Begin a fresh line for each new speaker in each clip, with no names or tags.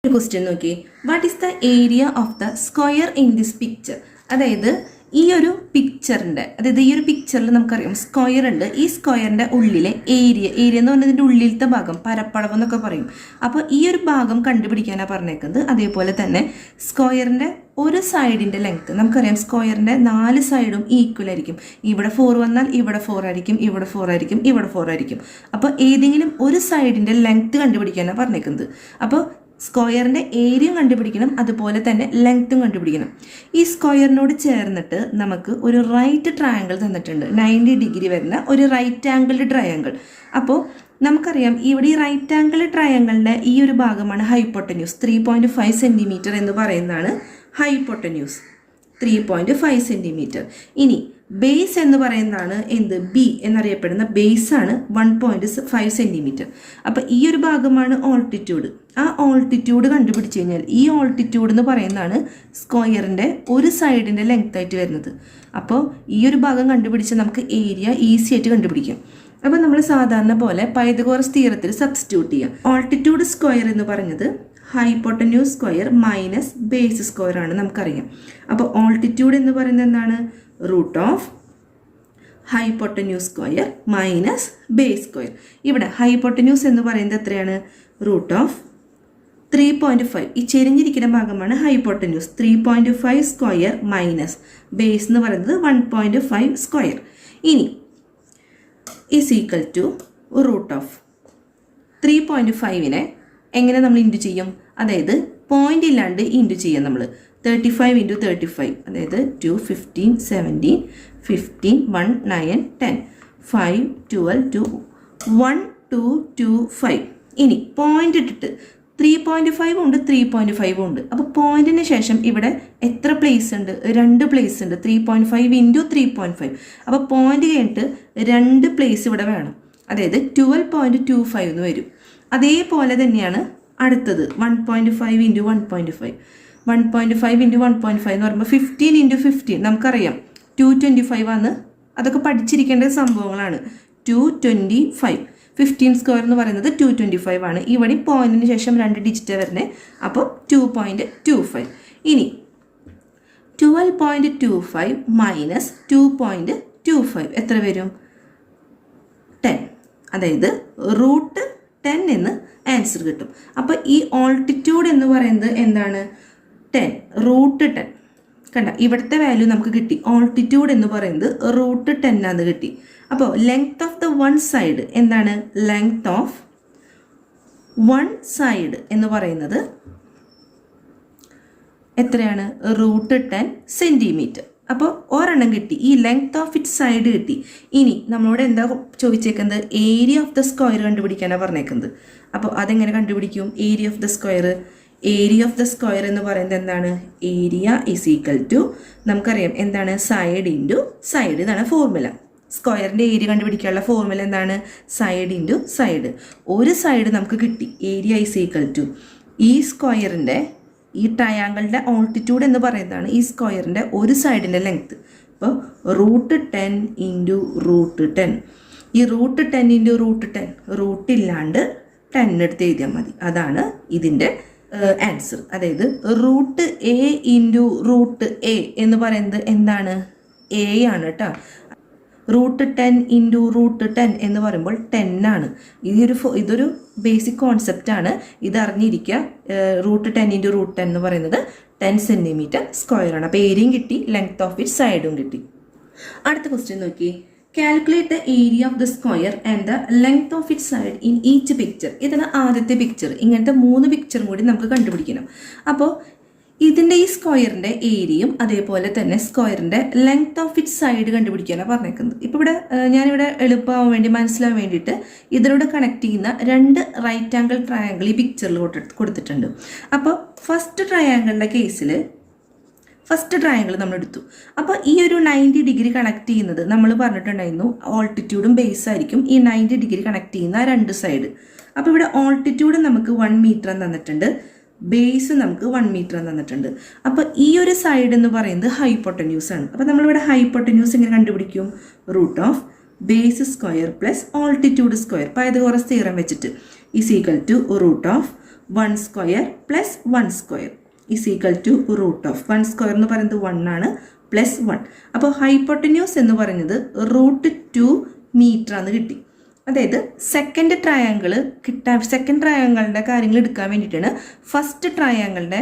ഒരു ക്വസ്റ്റ്യൻ നോക്കി, what is the area of the square in this picture? അതായത് ഈ ഒരു പിക്ചറിൻ്റെ, അതായത് ഈ ഒരു പിക്ചറിൽ നമുക്കറിയാം സ്ക്വയർ ഉണ്ട്. ഈ സ്ക്വയറിൻ്റെ ഉള്ളിലെ ഏരിയ എന്ന് പറഞ്ഞതിൻ്റെ ഉള്ളിലത്തെ ഭാഗം പരപ്പളവ് എന്നൊക്കെ പറയും. അപ്പോൾ ഈ ഒരു ഭാഗം കണ്ടുപിടിക്കാനാണ് പറഞ്ഞേക്കുന്നത്. അതേപോലെ തന്നെ സ്ക്വയറിൻ്റെ ഒരു സൈഡിൻ്റെ ലെങ്ത്ത് നമുക്കറിയാം, സ്ക്വയറിൻ്റെ 4 സൈഡും ഈക്വൽ ആയിരിക്കും. ഇവിടെ 4 വന്നാൽ ഇവിടെ 4 ആയിരിക്കും, ഇവിടെ 4 ആയിരിക്കും, ഇവിടെ 4 ആയിരിക്കും. അപ്പോൾ ഏതെങ്കിലും ഒരു സൈഡിൻ്റെ ലെങ്ത്ത് കണ്ടുപിടിക്കാനാണ് പറഞ്ഞേക്കുന്നത്. അപ്പോൾ സ്ക്വയറിൻ്റെ ഏരിയയും കണ്ടുപിടിക്കണം, അതുപോലെ തന്നെ ലെങ്ത്തും കണ്ടുപിടിക്കണം. ഈ സ്ക്വയറിനോട് ചേർന്നിട്ട് നമുക്ക് ഒരു റൈറ്റ് ട്രയാങ്കിൾ തന്നിട്ടുണ്ട്, 90 ഡിഗ്രി വരുന്ന ഒരു റൈറ്റ് ആംഗിൾഡ് ട്രയാങ്കിൾ. അപ്പോൾ നമുക്കറിയാം ഇവിടെ ഈ റൈറ്റ് ആംഗിൾ ട്രയാങ്കിളിൻ്റെ ഈ ഒരു ഭാഗമാണ് ഹൈപ്പോട്ടന്യൂസ്. 3.5 സെൻറ്റിമീറ്റർ എന്ന് പറയുന്നതാണ് ഹൈപ്പോട്ടന്യൂസ്, 3.5 സെൻറ്റിമീറ്റർ. ഇനി ബേസ് എന്ന് പറയുന്നതാണ് എന്ത്, ബി എന്നറിയപ്പെടുന്ന ബേസാണ് 1.5 സെൻറ്റിമീറ്റർ. അപ്പോൾ ഈ ഒരു ഭാഗമാണ് ഓൾട്ടിറ്റ്യൂഡ്. ആ ഓൾട്ടിറ്റ്യൂഡ് കണ്ടുപിടിച്ച് കഴിഞ്ഞാൽ ഈ ഓൾട്ടിറ്റ്യൂഡ് എന്ന് പറയുന്നതാണ് സ്ക്വയറിൻ്റെ ഒരു സൈഡിൻ്റെ ലെങ്ത് ആയിട്ട് വരുന്നത്. അപ്പോൾ ഈ ഒരു ഭാഗം കണ്ടുപിടിച്ച് നമുക്ക് ഏരിയ ഈസി ആയിട്ട് കണ്ടുപിടിക്കാം. അപ്പോൾ നമ്മൾ സാധാരണ പോലെ പൈതഗോറസ് തിയറത്തിൽ സബ്സ്റ്റിറ്റ്യൂട്ട് ചെയ്യാം. ഓൾട്ടിറ്റ്യൂഡ് സ്ക്വയർ എന്ന് പറഞ്ഞത് hypotenuse square minus base square ആണ് നമുക്കറിയാം. അപ്പോൾ ഓൾട്ടിറ്റ്യൂഡ് എന്ന് പറയുന്നത് എന്താണ്, root of hypotenuse square minus base square. ഇവിടെ ഹൈപ്പോട്ടന്യൂസ് എന്ന് പറയുന്നത് എത്രയാണ്, റൂട്ട് ഓഫ് 3.5. ഈ ചെരിഞ്ഞിരിക്കുന്ന ഭാഗമാണ് ഹൈപ്പോട്ടന്യൂസ്. 3.5 സ്ക്വയർ മൈനസ് ബേസ് എന്ന് പറയുന്നത് 1.5 സ്ക്വയർ. ഇനി is equal to root of 3.5നെ എങ്ങനെ നമ്മൾ ഇൻറ്റു ചെയ്യും, അതായത് പോയിന്റ് ഇല്ലാണ്ട് ഇൻറ്റു ചെയ്യാം നമ്മൾ. 35 × 35, അതായത് 2, 15, 17, 15, 1, 9, 10, 5, 12, 2, 1, 2, 2, 5. ഇനി പോയിന്റ് ഇട്ടിട്ട് 3.5 ഉണ്ട്, 3.5 ഉണ്ട്. അപ്പോൾ പോയിന്റിന് ശേഷം ഇവിടെ എത്ര പ്ലേസ് ഉണ്ട്, 2 പ്ലേസ് ഉണ്ട്. 3.5 × 3.5. അപ്പോൾ പോയിന്റ് കഴിഞ്ഞിട്ട് 2 പ്ലേസ് ഇവിടെ വേണം, അതായത് 12.25 എന്ന് വരും. അതേപോലെ തന്നെയാണ് അടുത്തത് 1.5 × 1.5. 1.5 × 1.5 എന്ന് പറയുമ്പോൾ 15 × 15 നമുക്കറിയാം 225 ആണ്. അതൊക്കെ പഠിച്ചിരിക്കേണ്ട സംഭവങ്ങളാണ്. 225, 15 സ്ക്വയർ എന്ന് പറയുന്നത് 225 ആണ്. ഇവിടെ പോയിന്റിന് ശേഷം 2 ഡിജിറ്റ് വരുന്നത്, അപ്പോൾ 2.25. ഇനി 12.25 മൈനസ് 2.25 എത്ര വരും, 10. അതായത് റൂട്ട് 10 എന്ന് ആൻസർ കിട്ടും. അപ്പോൾ ഈ ഓൾട്ടിറ്റ്യൂഡ് എന്ന് പറയുന്നത് എന്താണ്, 10, റൂട്ട് 10. കണ്ട, ഇവിടുത്തെ വാല്യൂ നമുക്ക് കിട്ടി. ഓൾട്ടിറ്റ്യൂഡ് എന്ന് പറയുന്നത് റൂട്ട് 10 ആണെന്ന് കിട്ടി. അപ്പോൾ length of the one side എന്താണ്, ലെങ്ത് ഓഫ് വൺ സൈഡ് എന്ന് പറയുന്നത് എത്രയാണ്, റൂട്ട് 10 സെൻറ്റിമീറ്റർ. അപ്പോൾ ഒരെണ്ണം കിട്ടി, ഈ ലെങ്ത് ഓഫ് ഇറ്റ് സൈഡ് കിട്ടി. ഇനി നമ്മളോട് എന്താ ചോദിച്ചേക്കുന്നത്, ഏരിയ ഓഫ് ദ സ്ക്വയർ കണ്ടുപിടിക്കാനാണ് പറഞ്ഞേക്കുന്നത്. അപ്പോൾ അതെങ്ങനെ കണ്ടുപിടിക്കും, area of the square? Area of the square എന്ന് പറയുന്നത് എന്താണ്, ഏരിയ ഈസ് ഈക്വൽ ടു നമുക്കറിയാം എന്താണ്, സൈഡ് ഇൻറ്റു സൈഡ്. ഇതാണ് ഫോർമുല. സ്ക്വയറിൻ്റെ ഏരിയ കണ്ടുപിടിക്കാനുള്ള ഫോർമുല എന്താണ്, സൈഡ് ഇൻറ്റു സൈഡ്. ഒരു സൈഡ് നമുക്ക് കിട്ടി, ഏരിയ ഈസ് ഈക്വൽ ടു ഈ സ്ക്വയറിൻ്റെ, ഈ ട്രയാങ്കിളിൻ്റെ ഓൾട്ടിറ്റ്യൂഡ് എന്ന് പറയുന്നതാണ് ഈ സ്ക്വയറിൻ്റെ ഒരു സൈഡിൻ്റെ ലെങ്ത്ത്. അപ്പോൾ റൂട്ട് 10 × റൂട്ട് 10. ഈ റൂട്ട് 10 × റൂട്ട് 10, റൂട്ട് ഇല്ലാണ്ട് 10 എടുത്ത് എഴുതിയാൽ മതി. അതാണ് ഇതിൻ്റെ ആൻസർ. അതായത് റൂട്ട് A × റൂട്ട് A എന്ന് പറയുന്നത് എന്താണ്, A ആണ് കേട്ടോ. റൂട്ട് 10 × റൂട്ട് 10 എന്ന് പറയുമ്പോൾ 10 ആണ്. ഇതൊരു ബേസിക് കോൺസെപ്റ്റാണ്, ഇത് അറിഞ്ഞിരിക്കുക. റൂട്ട് 10 × റൂട്ട് 10 എന്ന് പറയുന്നത് 10 സെൻറ്റിമീറ്റർ സ്ക്വയർ ആണ്. അപ്പോൾ ഏരിയയും കിട്ടി, ലെങ്ത് ഓഫ് ഇറ്റ് സൈഡും കിട്ടി. അടുത്ത ക്വസ്റ്റ്യൻ നോക്കി, calculate the area of the square and the length of it side in each picture. ഇതാണ് ആദ്യത്തെ പിക്ചർ. ഇങ്ങനത്തെ 3 പിക്ചറും കൂടി നമുക്ക് കണ്ടുപിടിക്കണം. അപ്പോൾ ഇതിൻ്റെ ഈ സ്ക്വയറിൻ്റെ ഏരിയയും അതേപോലെ തന്നെ സ്ക്വയറിൻ്റെ ലെങ്ത് ഓഫ് ഇറ്റ് സൈഡ് കണ്ടുപിടിക്കാനാണ് പറഞ്ഞേക്കുന്നത്. ഇപ്പോൾ ഇവിടെ ഞാനിവിടെ എളുപ്പമാവാൻ വേണ്ടി, മനസ്സിലാവാൻ വേണ്ടിയിട്ട് ഇതിലൂടെ കണക്ട് ചെയ്യുന്ന 2 റൈറ്റ് ആംഗിൾ ട്രയാങ്കിൾ ഈ പിക്ചറിൽ കൊടുത്തിട്ടുണ്ട്. അപ്പോൾ ഫസ്റ്റ് ട്രയാങ്കിളിൻ്റെ കേസിൽ ഫസ്റ്റ് ട്രയാങ്കിൾ നമ്മൾ എടുത്തു. അപ്പോൾ ഈ ഒരു 90 ഡിഗ്രി കണക്ട് ചെയ്യുന്നത് നമ്മൾ പറഞ്ഞിട്ടുണ്ടായിരുന്നു, ഓൾട്ടിറ്റ്യൂഡും ബേസ് ആയിരിക്കും ഈ 90 ഡിഗ്രി കണക്ട് ചെയ്യുന്ന 2 സൈഡ്. അപ്പോൾ ഇവിടെ ഓൾട്ടിറ്റ്യൂഡ് നമുക്ക് 1 മീറ്റർ തന്നിട്ടുണ്ട്, ബേസ് നമുക്ക് 1 മീറ്റർ തന്നിട്ടുണ്ട്. അപ്പോൾ ഈ ഒരു സൈഡ് എന്ന് പറയുന്നത് ഹൈപ്പോട്ടന്യൂസ് ആണ്. അപ്പോൾ നമ്മളിവിടെ ഹൈപ്പോട്ടന്യൂസ് എങ്ങനെ കണ്ടുപിടിക്കും, root of base square plus altitude square Pythagoras theorem വെച്ചിട്ട് is equal to root of 1 square plus 1 square is equal to root of 1 square എന്ന് പറയുന്നത് 1 ആണ് പ്ലസ് 1. അപ്പോൾ ഹൈപ്പോട്ടന്യൂസ് എന്ന് പറയുന്നത് √2 മീറ്റർ ആണ് കിട്ടി. അതായത് സെക്കൻഡ് ട്രയാങ്കിളുടെ കാര്യങ്ങൾ എടുക്കാൻ വേണ്ടിയിട്ടാണ് ഫസ്റ്റ് ട്രയാങ്കിളുടെ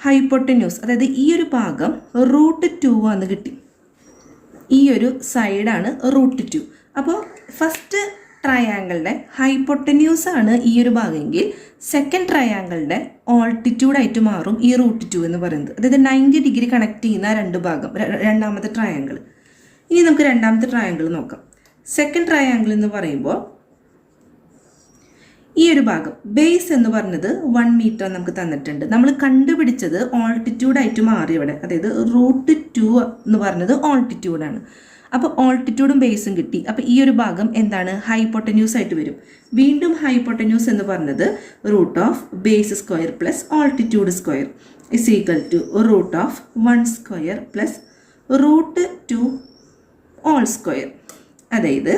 ഹൈപ്പോട്ടന്യൂസ്, അതായത് ഈ ഒരു ഭാഗം √2 ആണ് കിട്ടി. ഈ ഒരു സൈഡാണ് √2. അപ്പോൾ ഫസ്റ്റ് ട്രയാങ്കിളുടെ ഹൈപ്പോട്ടന്യൂസ് ആണ് ഈ ഒരു ഭാഗമെങ്കിൽ സെക്കൻഡ് ട്രയാങ്കിളുടെ ഓൾട്ടിറ്റ്യൂഡായിട്ട് മാറും ഈ √2 എന്ന് പറയുന്നത്. അതായത് 90 ഡിഗ്രി കണക്ട് ചെയ്യുന്ന രണ്ട് ഭാഗം, രണ്ടാമത്തെ ട്രയാങ്കിൾ. ഇനി നമുക്ക് രണ്ടാമത്തെ ട്രയാങ്കിൾ നോക്കാം. സെക്കൻഡ് ട്രയാങ്കിൾ എന്ന് പറയുമ്പോൾ ഈ ഒരു ഭാഗം ബേസ് എന്ന് പറഞ്ഞത് 1 മീറ്റർ നമുക്ക് തന്നിട്ടുണ്ട്. നമ്മൾ കണ്ടുപിടിച്ചത് ഓൾട്ടിറ്റ്യൂഡായിട്ട് മാറി ഇവിടെ, അതായത് √2 എന്ന് പറഞ്ഞത് ഓൾട്ടിറ്റ്യൂഡാണ്. അപ്പോൾ ഓൾട്ടിറ്റ്യൂഡും ബേസും കിട്ടി. അപ്പോൾ ഈ ഒരു ഭാഗം എന്താണ്, ഹൈപ്പോട്ടന്യൂസ് ആയിട്ട് വരും. വീണ്ടും ഹൈപ്പോട്ടന്യൂസ് എന്ന് പറഞ്ഞത് root of base square plus altitude square is equal to root of 1 square plus √2 whole square. അതായത്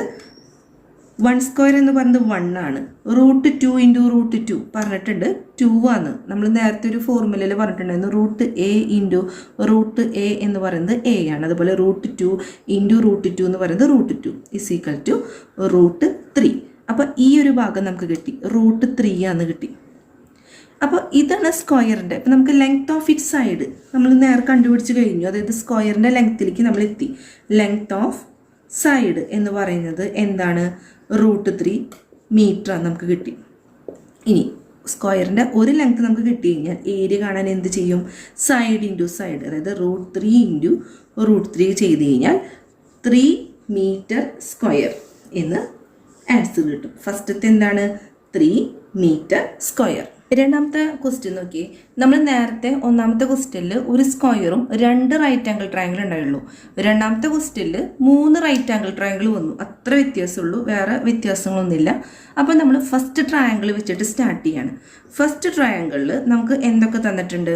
1 സ്ക്വയർ എന്ന് പറയുന്നത് 1 ആണ്. √2 ഇൻറ്റു √2 പറഞ്ഞിട്ടുണ്ട് 2 ആണ്. നമ്മൾ നേരത്തെ ഒരു ഫോർമുലയിൽ പറഞ്ഞിട്ടുണ്ടായിരുന്നു √a ഇൻറ്റു √a എന്ന് പറയുന്നത് a ആണ്. അതുപോലെ √2 ഇൻറ്റു √2 എന്ന് പറയുന്നത് √2 ഇസ് ഈക്വൽ ടു √3. അപ്പോൾ ഈ ഒരു ഭാഗം നമുക്ക് കിട്ടി, √3 ആണ് കിട്ടി. അപ്പോൾ ഇതാണ് സ്ക്വയറിൻ്റെ. അപ്പോൾ നമുക്ക് ലെങ്ത് ഓഫ് ഇറ്റ് സൈഡ് നമ്മൾ നേരെ കണ്ടുപിടിച്ച് കഴിഞ്ഞു. അതായത് സ്ക്വയറിൻ്റെ ലെങ്ത്തിലേക്ക് നമ്മൾ എത്തി. ലെങ്ത് ഓഫ് സൈഡ് എന്ന് പറയുന്നത് എന്താണ്, √3 മീറ്റർ നമുക്ക് കിട്ടി. ഇനി സ്ക്വയറിൻ്റെ ഒരു ലെങ്ത് നമുക്ക് കിട്ടി കഴിഞ്ഞാൽ ഏരിയ കാണാൻ എന്ത് ചെയ്യും, സൈഡ് ഇൻറ്റു സൈഡ്, അതായത് √3 ഇൻറ്റു √3 ചെയ്ത് കഴിഞ്ഞാൽ 3 മീറ്റർ സ്ക്വയർ എന്ന് ആൻസർ കിട്ടും. ഫസ്റ്റത്തെ എന്താണ്, 3 മീറ്റർ സ്ക്വയർ. രണ്ടാമത്തെ ക്വസ്റ്റ്യൻ നോക്കി. നമ്മൾ നേരത്തെ ഒന്നാമത്തെ ക്വസ്റ്റ്യനിൽ ഒരു സ്ക്വയറും 2 റൈറ്റ് ആംഗിൾ ട്രയാങ്കിൾ ഉണ്ടായുള്ളൂ. രണ്ടാമത്തെ ക്വസ്റ്റ്യനിൽ 3 റൈറ്റ് ആംഗിൾ ട്രയാങ്കിൾ വന്നു. അത്ര വ്യത്യാസമുള്ളൂ, വേറെ വ്യത്യാസങ്ങളൊന്നുമില്ല. അപ്പോൾ നമ്മൾ ഫസ്റ്റ് ട്രയാങ്കിൾ വെച്ചിട്ട് സ്റ്റാർട്ട് ചെയ്യാണ്. ഫസ്റ്റ് ട്രയാങ്കിളിൽ നമുക്ക് എന്തൊക്കെ തന്നിട്ടുണ്ട്,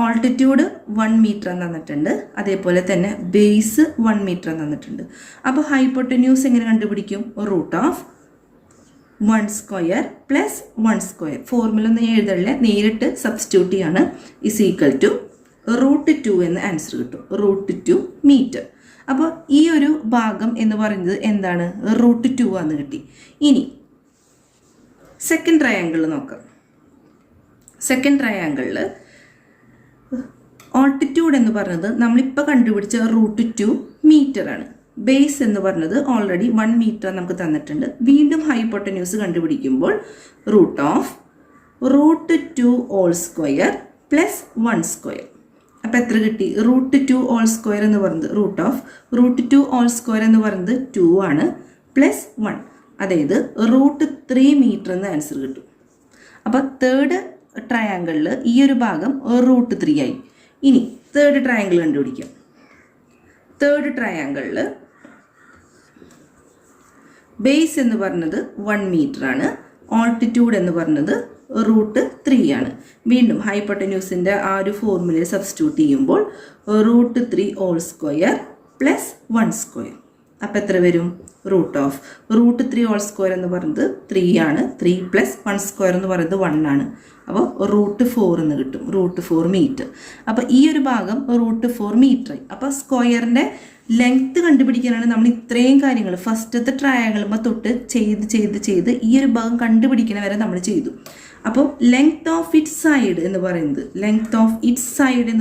ഓൾട്ടിറ്റ്യൂഡ് 1 മീറ്റർ തന്നിട്ടുണ്ട്, അതേപോലെ തന്നെ ബേസ് 1 മീറ്റർ തന്നിട്ടുണ്ട്. അപ്പോൾ ഹൈപ്പോട്ടന്യൂസ് എങ്ങനെ കണ്ടുപിടിക്കും, root of 1 square plus 1 square. Formula ഒന്നും എഴുതല്ലേ, നേരിട്ട് സബ്സ്റ്റിറ്റ്യൂട്ട് ചെയ്യാണ്. ഇസ് ഈക്വൽ ടു √2 എന്ന് ആൻസർ കിട്ടും, √2 മീറ്റർ. അപ്പോൾ ഈ ഒരു ഭാഗം എന്ന് പറയുന്നത് എന്താണ്, √2 ആണെന്ന് കിട്ടി. ഇനി സെക്കൻഡ് ട്രയാങ്കിൾ നോക്കാം. സെക്കൻഡ് ട്രയാങ്കിളിൽ ഓൾട്ടിറ്റ്യൂഡ് എന്ന് പറയുന്നത് നമ്മളിപ്പോൾ കണ്ടുപിടിച്ച √2 മീറ്റർ ആണ്. ബേസ് എന്ന് പറഞ്ഞത് ഓൾറെഡി 1 മീറ്റർ നമുക്ക് തന്നിട്ടുണ്ട്. വീണ്ടും ഹൈപ്പോട്ടന്യൂസ് കണ്ടുപിടിക്കുമ്പോൾ root of √2 whole square plus 1 square. അപ്പോൾ എത്ര കിട്ടി, √2 ഓൾ സ്ക്വയർ എന്ന് പറയുന്നത് റൂട്ട് ഓഫ് √2 ഓൾ സ്ക്വയർ എന്ന് പറയുന്നത് 2 ആണ് പ്ലസ് 1, അതായത് √3 മീറ്റർ എന്ന് ആൻസർ കിട്ടും. അപ്പോൾ തേർഡ് ട്രയാങ്കിളിൽ ഈ ഒരു ഭാഗം √3 ആയി. ഇനി തേർഡ് ട്രയാങ്കിൾ കണ്ടുപിടിക്കാം. തേർഡ് ട്രയാങ്കിളിൽ ബേസ് എന്ന് പറഞ്ഞത് 1 മീറ്റർ ആണ്, ഓൾട്ടിറ്റ്യൂഡ് എന്ന് പറഞ്ഞത് √3 ആണ്. വീണ്ടും ഹൈപ്പോട്ടന്യൂസിൻ്റെ ആ ഒരു ഫോർമുലയെ സബ്സ്റ്റിറ്റ്യൂട്ട് ചെയ്യുമ്പോൾ √3 ഓൾ സ്ക്വയർ പ്ലസ് 1 സ്ക്വയർ. അപ്പോൾ എത്ര വരും, റൂട്ട് ഓഫ് √3 ഓൾ സ്ക്വയർ എന്ന് പറയുന്നത് 3 ആണ്, 3 പ്ലസ് 1 സ്ക്വയർ എന്ന് പറയുന്നത് 1 ആണ്. അപ്പോൾ √4 എന്ന് കിട്ടും, √4 മീറ്റർ. അപ്പോൾ ഈ ഒരു ഭാഗം √4 മീറ്റർ. അപ്പോൾ സ്ക്വയറിൻ്റെ ലെങ്ത്ത് കണ്ടുപിടിക്കാനാണ് നമ്മൾ ഇത്രയും കാര്യങ്ങൾ ഫസ്റ്റത്തെ ട്രയാങ്കിളുമ്പോൾ തൊട്ട് ചെയ്ത് ഈ ഒരു ഭാഗം കണ്ടുപിടിക്കണ വരെ നമ്മൾ ചെയ്തു. അപ്പോൾ ലെങ്ത് ഓഫ് ഇറ്റ് സൈഡ് എന്ന്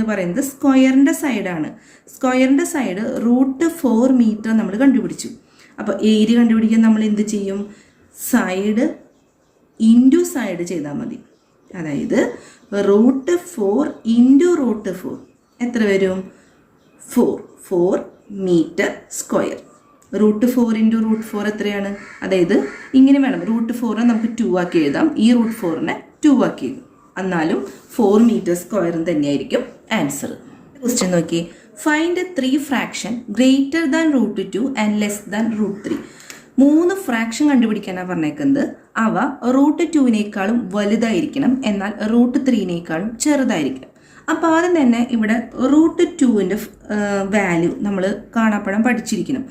പറയുന്നത് സ്ക്വയറിൻ്റെ സൈഡാണ്. സ്ക്വയറിൻ്റെ സൈഡ് √4 മീറ്റർ നമ്മൾ കണ്ടുപിടിച്ചു. അപ്പോൾ ഏരിയ കണ്ടുപിടിക്കാൻ നമ്മൾ എന്ത് ചെയ്യും, സൈഡ് ഇൻറ്റു സൈഡ് ചെയ്താൽ മതി. അതായത് √4 ഇൻറ്റു √4 എത്ര വരും, 4 മീറ്റർ സ്ക്വയർ. √4 ഇൻറ്റു √4 എത്രയാണ്, അതായത് ഇങ്ങനെ വേണം, √4 നമുക്ക് 2 ആക്കി എഴുതാം, ഈ √4 2 ആക്കി എഴുതും, എന്നാലും 4 മീറ്റർ സ്ക്വയറും തന്നെയായിരിക്കും ആൻസർ. ക്വസ്റ്റ്യൻ നോക്കി. Find 3 fraction greater than √2 and less than √3. 3 fraction കണ്ടുപിടിക്കാനാണ് പറഞ്ഞേക്കുന്നത്. അവ √2നേക്കാളും വലുതായിരിക്കണം, എന്നാൽ √3നേക്കാളും ചെറുതായിരിക്കണം. അപ്പോൾ ആദ്യം തന്നെ ഇവിടെ √2ൻ്റെ വാല്യൂ നമ്മൾ കാണാപ്പാഠം പഠിച്ചിരിക്കണം.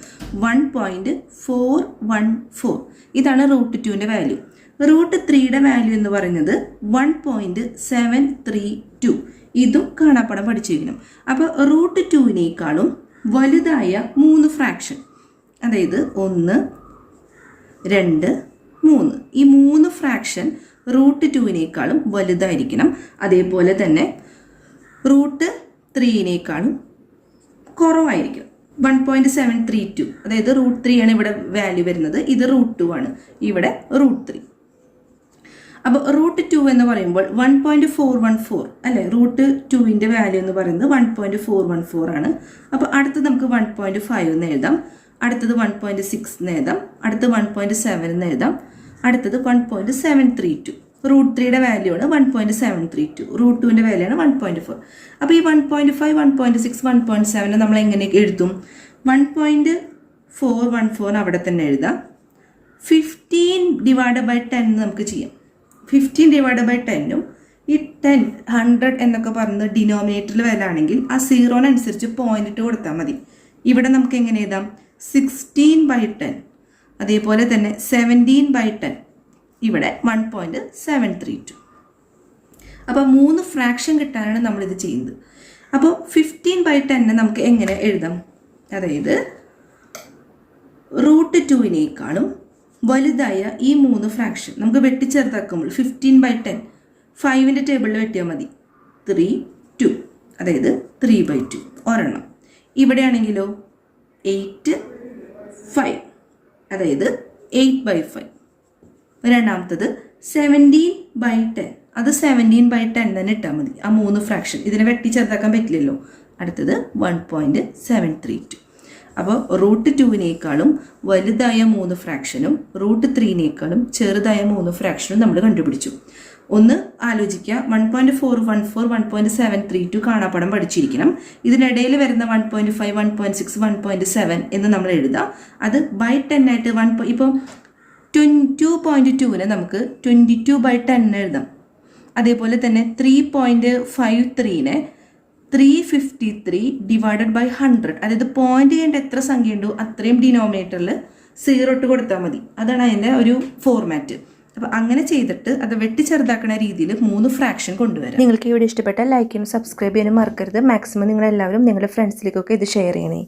1.414 ഇതാണ് √2ൻ്റെ വാല്യൂ. √3യുടെ വാല്യൂ എന്ന് പറയുന്നത് 1.732. ഇതും കാണാപ്പാടം പഠിച്ചിരിക്കണം. അപ്പോൾ √2വിനേക്കാളും വലുതായ 3 ഫ്രാക്ഷൻ, അതായത് 1, 2, 3, ഈ 3 ഫ്രാക്ഷൻ √2വിനേക്കാളും വലുതായിരിക്കണം. അതേപോലെ തന്നെ √3നേക്കാളും കുറവായിരിക്കും. 1.732, അതായത് √3 ആണ് ഇവിടെ വാല്യൂ വരുന്നത്, ഇത് √2 ആണ്, ഇവിടെ √3. അപ്പോൾ √2 എന്ന് പറയുമ്പോൾ 1.414 അല്ലേ, √2ൻ്റെ വാല്യൂ എന്ന് പറയുന്നത് 1.414 ആണ്. അപ്പോൾ അടുത്ത് നമുക്ക് 1.5 എന്ന് എഴുതാം, അടുത്തത് 1.6 എന്ന് എഴുതാം, അടുത്ത് 1.7 എന്ന് എഴുതാം, അടുത്തത് 1.732. √3യുടെ വാല്യൂ ആണ് 1.732, √2ൻ്റെ വാല്യൂ ആണ് 1.4. അപ്പോൾ ഈ 1.5, 1.6, 1.7 നമ്മൾ എങ്ങനെ എഴുതും? 1.414 അവിടെ തന്നെ എഴുതാം. 15/10 നമുക്ക് ചെയ്യാം. 15/10ഉം ഈ 10, 100 എന്നൊക്കെ പറയുന്നത് ഡിനോമിനേറ്ററിൽ വരാണെങ്കിൽ ആ 0-അനുസരിച്ച് പോയിന്റ് ഇട്ട് കൊടുത്താൽ മതി. ഇവിടെ നമുക്ക് എങ്ങനെ എഴുതാം? 16/10, അതേപോലെ തന്നെ 17/10, ഇവിടെ 1.732. അപ്പോൾ 3 ഫ്രാക്ഷൻ കിട്ടാനാണ് നമ്മളിത് ചെയ്യുന്നത്. അപ്പോൾ 15/10 നമുക്ക് എങ്ങനെ എഴുതാം? അതായത് √2വിനേക്കാളും വലുതായ ഈ 3 ഫ്രാക്ഷൻ നമുക്ക് വെട്ടിച്ചേർത്താക്കുമ്പോൾ 15/10 5ൻ്റെ ടേബിളിൽ വെട്ടിയാൽ മതി. 3, 2, അതായത് 3/2 ഒരെണ്ണം. ഇവിടെയാണെങ്കിലോ 8, 5, അതായത് 8/5. രണ്ടാമത്തത് 17/10, അത് 17/10 തന്നെ ഇട്ടാൽ മതി. ആ 3 ഫ്രാക്ഷൻ ഇതിനെ വെട്ടിച്ചേർത്താക്കാൻ പറ്റില്ലല്ലോ. അടുത്തത് 1.732. അപ്പോൾ √2വിനേക്കാളും വലുതായ 3 ഫ്രാക്ഷനും √3നേക്കാളും ചെറുതായ 3 ഫ്രാക്ഷനും നമ്മൾ കണ്ടുപിടിച്ചു. ഒന്ന് ആലോചിക്കുക, 1.414, 1.732 കാണാപ്പാടം പഠിച്ചിരിക്കണം. ഇതിനിടയിൽ വരുന്ന 1.5, 1.6, 1.7 എന്ന് നമ്മൾ എഴുതാം. അത് /10 ആയിട്ട് ഇപ്പം 2.2നെ നമുക്ക് 22/10 എഴുതാം. അതേപോലെ തന്നെ 3.53നെ 353/100, അതായത് പോയിന്റ് ചെയ്യേണ്ട എത്ര സംഖ്യ ഉണ്ടോ അത്രയും ഡിനോമിനേറ്ററിൽ 0 ഇട്ട് കൊടുത്താൽ മതി. അതാണ് അതിൻ്റെ ഒരു ഫോർമാറ്റ്. അപ്പോൾ അങ്ങനെ ചെയ്തിട്ട് അത് വെട്ടിച്ചെറുതാക്കുന്ന രീതിയിൽ 3 ഫ്രാക്ഷൻ കൊണ്ടുവരാം.
നിങ്ങൾക്ക് ഈ വീഡിയോ ഇഷ്ടപ്പെട്ടാൽ ലൈക്ക് ചെയ്യാനും സബ്സ്ക്രൈബ് ചെയ്യാനും മറക്കരുത്. മാക്സിമം നിങ്ങളെല്ലാവരും നിങ്ങളുടെ ഫ്രണ്ട്സിലേക്കൊക്കെ ഇത് ഷെയർ ചെയ്യണേ.